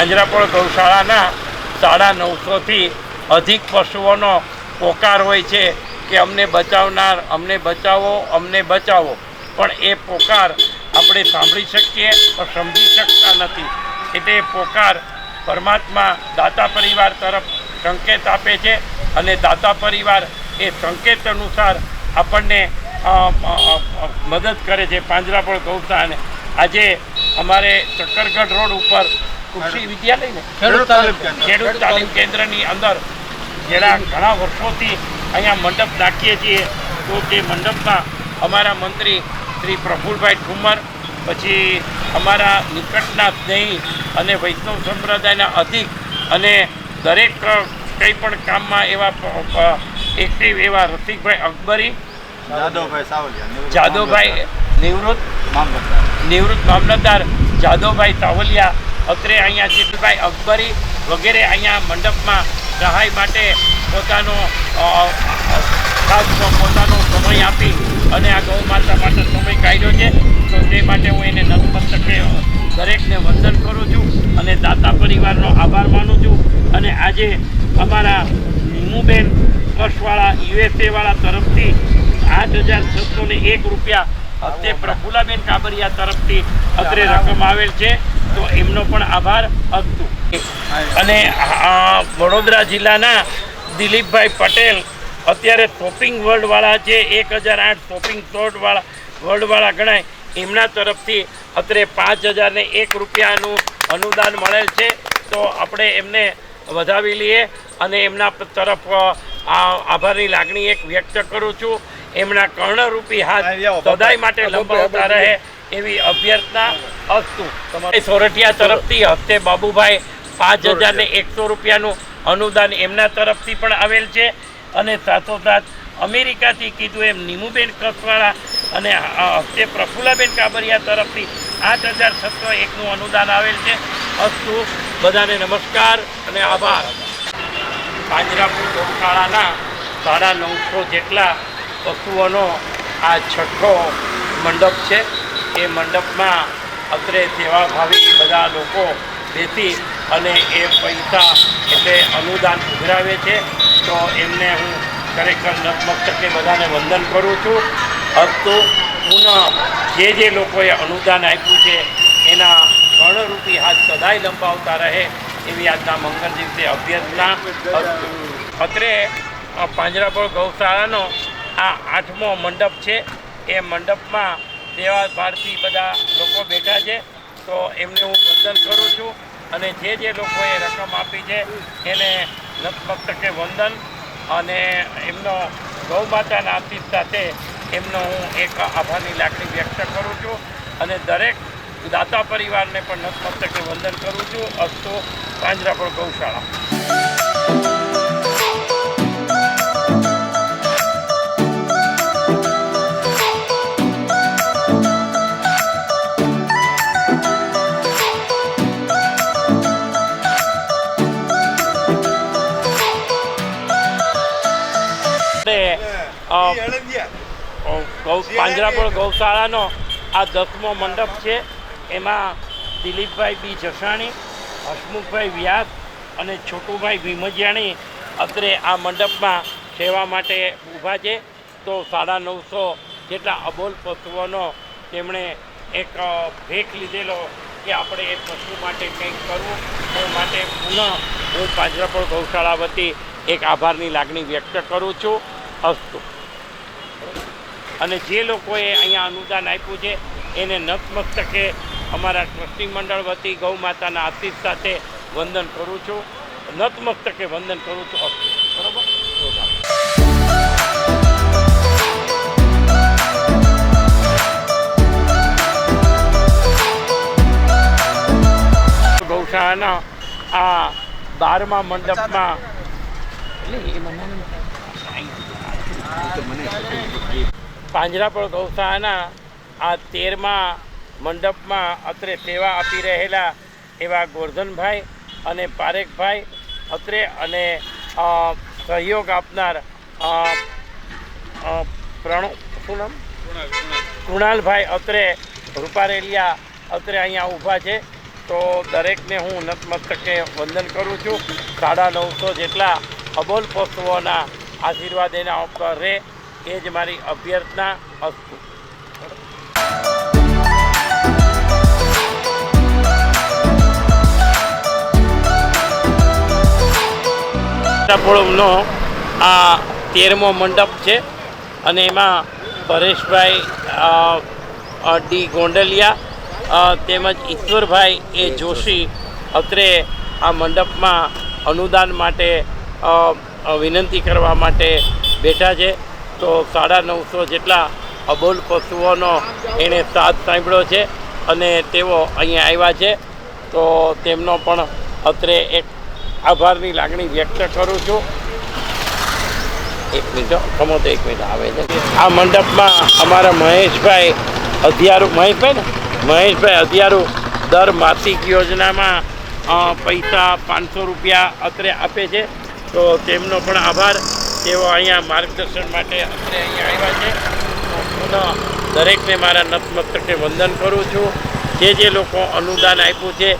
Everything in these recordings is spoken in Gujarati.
પાંજરાપોળ ગૌશાળાના 950થી અધિક પશુઓનો પોકાર હોય છે કે અમને બચાવનાર, અમને બચાવો, અમને બચાવો, પણ એ પોકાર આપણે સાંભળી શકીએ પણ સમજી શકતા નથી. એટલે પોકાર પરમાત્મા દાતા પરિવાર તરફ સંકેત આપે છે અને દાતા પરિવાર એ સંકેત અનુસાર આપણને મદદ કરે છે. પાંજરાપોળ ગૌશાળાને આજે અમારે ચક્કરગઢ રોડ ઉપર કૃષિ વિદ્યાલય ખેડૂત તાલીમ કેન્દ્રની અંદર જેના ઘણા વર્ષોથી અહીંયા મંડપ નાખીએ છીએ, તો તે મંડપમાં અમારા મંત્રી શ્રી પ્રફુલભાઈ ઠુમર, પછી અમારા નિકટના સ્નેહી અને વૈષ્ણવ સંપ્રદાયના અધિક અને દરેક કંઈ પણ કામમાં એવા એક્ટિવ એવા રસિકભાઈ અકબરી, જાદવભાઈ નિવૃત્ત મામલતદાર જાદવભાઈ સાવલિયા, અત્રે અહીંયા જીતુભાઈ અકબરી વગેરે અહીંયા મંડપમાં સહાય માટે પોતાનો સમય આપી અને આ ગૌ માતા માટે સમય કાઢ્યો છે. તો તે માટે હું એને નતમસ્તકે દરેકને વંદન કરું છું અને દાતા પરિવારનો આભાર માનું છું. અને આજે અમારા નીમુબેન કસવાળા USA તરફથી 8,601 રૂપિયા તે પ્રફુલાબેન કાબરિયા તરફથી અત્રે રકમ આવેલ છે, તો એમનો પણ આભાર અસ્તુ. અને વડોદરા જિલ્લાના દિલીપભાઈ પટેલ અત્યારે શોપિંગ વર્લ્ડવાળા છે, 1008 શોપિંગ વર્લ્ડવાળા ગણાય, એમના તરફથી અત્રે 5,001 રૂપિયાનું અનુદાન મળેલ છે. તો આપણે એમને વધાવી લઈએ અને એમના તરફ આભારની લાગણી એક વ્યક્ત કરું છું. એમના કર્ણરૂપી હાથ સદાય માટે લંબાવતા રહે એવી અભ્યર્થના અસ્તુ. સોરઠિયા તરફથી હપ્તે બાબુભાઈ 5,100 રૂપિયાનું અનુદાન એમના તરફથી પણ આવેલ છે. અને સાથોસાથ અમેરિકાથી કીધું એમ નીમુબેન કસવાળા અને હપ્તે પ્રફુલાબેન કાબરિયા તરફથી 8,601નું અનુદાન આવેલ છે. અસ્તુ. બધાને નમસ્કાર અને આભાર. પાંજરાપોળ ગૌશાળાના 950 જેટલા પશુઓનો આ છઠ્ઠો મંડપ છે. એ મંડપમાં અત્રે સેવાભાવી બધા લોકો બેસી અને એ પૈસા એટલે અનુદાન ઉઘરાવે છે. તો એમને હું ખરેખર નતમસ્તકે બધાને વંદન કરું છું. અસ્તુ. પુનઃ જે લોકોએ અનુદાન આપ્યું છે એના કર્ણરૂપી હાથ સદાય લંબાવતા રહે એવી આજના મંગળ દિવસે અભ્યર્થના. અત્રે પાંજરાપોળ ગૌશાળાનો આ 8મો મંડપ છે. એ મંડપમાં સેવાભારથી બધા લોકો બેઠા છે, તો એમને હું વંદન કરું છું. અને જે લોકોએ રકમ આપી છે એને નતમસ્તકે વંદન અને એમનો ગૌ માતાના આશીષ સાથે એમનો હું એક આભારની લાગણી વ્યક્ત કરું છું. અને દરેક દાતા પરિવારને પણ નતમસ્તકે વંદન કરું છું. અસ્તુ. પાંજરાપોળ ગૌશાળા. પાંજરાપોળ ગૌશાળાનો આ 10મો મંડપ છે. એમાં દિલીપભાઈ બી જસાણી, હસમુખભાઈ વ્યાસ અને છોટુભાઈ ભીમજિયાણી અત્રે આ મંડપમાં સેવા માટે ઊભા છે. તો 950 જેટલા અબોલ પશુઓનો તેમણે એક ભેખ લીધેલો કે આપણે એ પશુ માટે કંઈક કરવું. એ માટે પુનઃ હું પાંજરાપોળ ગૌશાળા વતી એક આભારની લાગણી વ્યક્ત કરું છું. અસ્તુ. અને જે લોકોએ અહીંયા અનુદાન આપ્યું છે એને નતમસ્તકે અમારા ટ્રસ્ટી મંડળ વતી ગૌ માતાના આશીષ સાથે વંદન કરું છું. નતમસ્તકે વંદન કરું છું. અસ્તુ. બરાબર. ગૌશાળાના આ 12મા મંડપમાં પાંજરાપોળ ગૌશાળાના આ 13મા મંડપમાં અત્રે સેવા આપી રહેલા એવા ગોરધનભાઈ અને પારેખભાઈ અત્રે અને સહયોગ આપનાર કૃણાલભાઈ અત્રે રૂપારેલિયા અત્રે અહીંયા ઊભા છે. તો દરેકને હું નતમસ્તકે વંદન કરું છું. 950 જેટલા અબોલ પશુઓના આશીર્વાદ એના ઉપર રહે એ જ મારી અભ્યર્થના. અસ્તુ. નો આ 13મો મંડપ છે અને એમાં પરેશભાઈ ડી ગોંડલિયા તેમજ ઈશ્વરભાઈ એ જોશી અત્રે આ મંડપમાં અનુદાન માટે વિનંતી કરવા માટે બેઠા છે. તો 950 જેટલા અબોલ પશુઓનો એણે સાથ સાંભળ્યો છે અને તેઓ અહીંયા આવ્યા છે. તો તેમનો પણ અત્રે એક આભારની લાગણી વ્યક્ત કરું છું. એક મિનિટ ખમો તો 1 મિનિટ આવે છે. આ મંડપમાં અમારા મહેશભાઈ અધિયારું દર માસિક યોજનામાં પૈસા 500 રૂપિયા અત્રે આપે છે. તો તેમનો પણ આભાર. તેઓ અહીંયા માર્ગદર્શન માટે અત્રે અહીંયા આવ્યા છે. પુનઃ દરેકને મારા નતમસ્તકે વંદન કરું છું. જે લોકો અનુદાન આપ્યું છે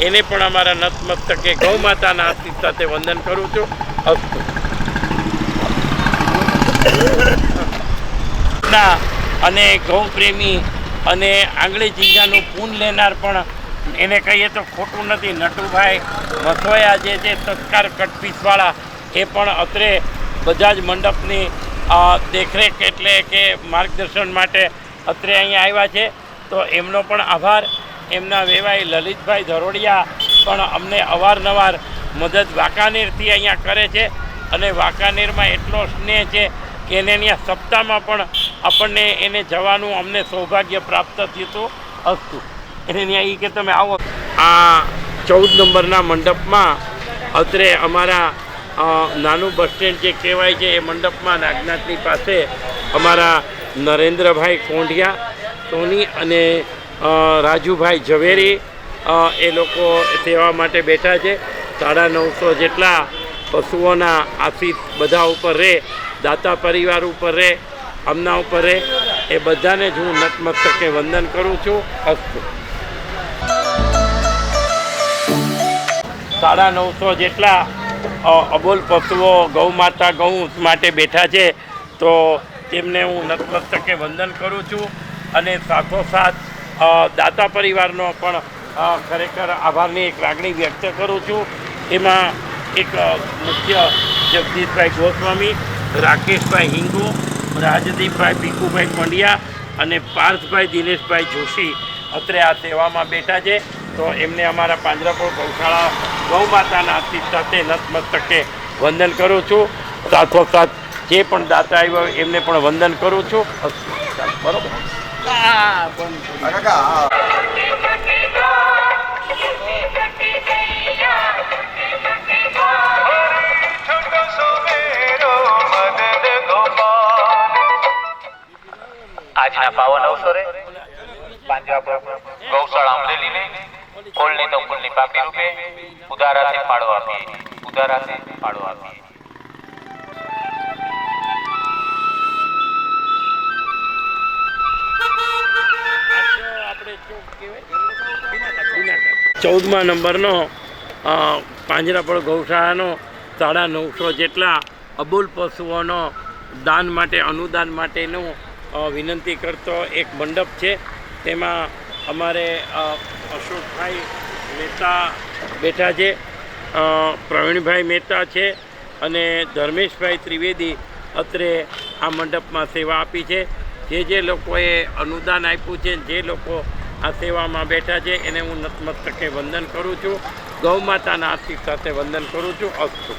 એને પણ અમારા નતમસ્તકે ગૌ માતાના આશીર્વાદ સાથે વંદન કરું છું. અસ્તુ. અને ગૌ પ્રેમી અને આંગળી ચીંજાનું પૂન લેનાર પણ એને કહીએ તો ખોટું નથી. નટુભાઈ મથોયા જે છે તત્કાર કટપીસવાળા એ પણ અત્રે બધા જ મંડપની દેખરેખ એટલે કે માર્ગદર્શન માટે અત્રે અહીંયા આવ્યા છે. તો એમનો પણ આભાર. એમના વેવાઈ લલિતભાઈ ધરોડિયા પણ અમને અવારનવાર મદદ વાંકાનેરથી અહીંયા કરે છે અને વાંકાનેરમાં એટલો સ્નેહ છે કે એને ત્યાં સપ્તાહમાં પણ આપણને એને જવાનું અમને સૌભાગ્ય પ્રાપ્ત થયું હતું. અસ્તુ. એને ત્યાં એ કે તમે આવો. આ 14 નંબરના મંડપમાં અત્રે અમારા નાનું બસ સ્ટેન્ડ જે કહેવાય છે એ મંડપમાં નાગનાથની પાસે અમારા નરેન્દ્રભાઈ કોંઢિયા સોની અને રાજુભાઈ ઝવેરી એ લોકો સેવા માટે બેઠા છે. 950 જેટલા પશુઓના આશીષ બધા ઉપર રહે, દાતા પરિવાર ઉપર રહે, અમના ઉપર રહે. એ બધાને જ હું નતમસ્તકે વંદન કરું છું. અસ્તુ. 950 જેટલા અબોલ પશુઓ ગૌ માતા ગૌ માટે બેઠા છે. તો તેમને હું નતમસ્તકે વંદન કરું છું અને સાથોસાથ દાતા પરિવારનો પણ ખરેખર આભારની એક લાગણી વ્યક્ત કરું છું. એમાં એક મુખ્ય જગદીશભાઈ ગોસ્વામી, રાકેશભાઈ હિંગુ, રાજદીપભાઈ ભીખુભાઈ પંડ્યા અને પાર્થભાઈ દિનેશભાઈ જોશી અત્રે આ સેવામાં બેઠા છે. તો એમને અમારા પાંજરાપોળ ગૌશાળા ગૌ માતાના આશીષ સાથે નતમસ્તકે વંદન કરું છું. સાથોસાથ જે પણ દાતા આવ્યો એમને પણ વંદન કરું છું. બરોબર. આજના પાવન અવસરે પાંજરાપોળ ગૌશાળા અમરેલીને કોળની તો ફૂલની પાપડી રૂપે ઉદારાથી ફાળો આપીએ. ચૌદમા નંબરનો પાંજરાપોળ ગૌશાળાનો 950 જેટલા અબોલ પશુઓનો દાન માટે અનુદાન માટેનું વિનંતી કરતો એક મંડપ છે. તેમાં અમારે અશોકભાઈ મહેતા બેઠા છે, પ્રવીણભાઈ મહેતા છે અને ધર્મેશભાઈ ત્રિવેદી અત્રે આ મંડપમાં સેવા આપી છે. જે લોકોએ અનુદાન આપ્યું છે, જે લોકો આ સેવામાં બેઠા છે એને હું નતમસ્તકે વંદન કરું છું. ગૌ માતાના આશીષ સાથે વંદન કરું છું. અસ્તુ.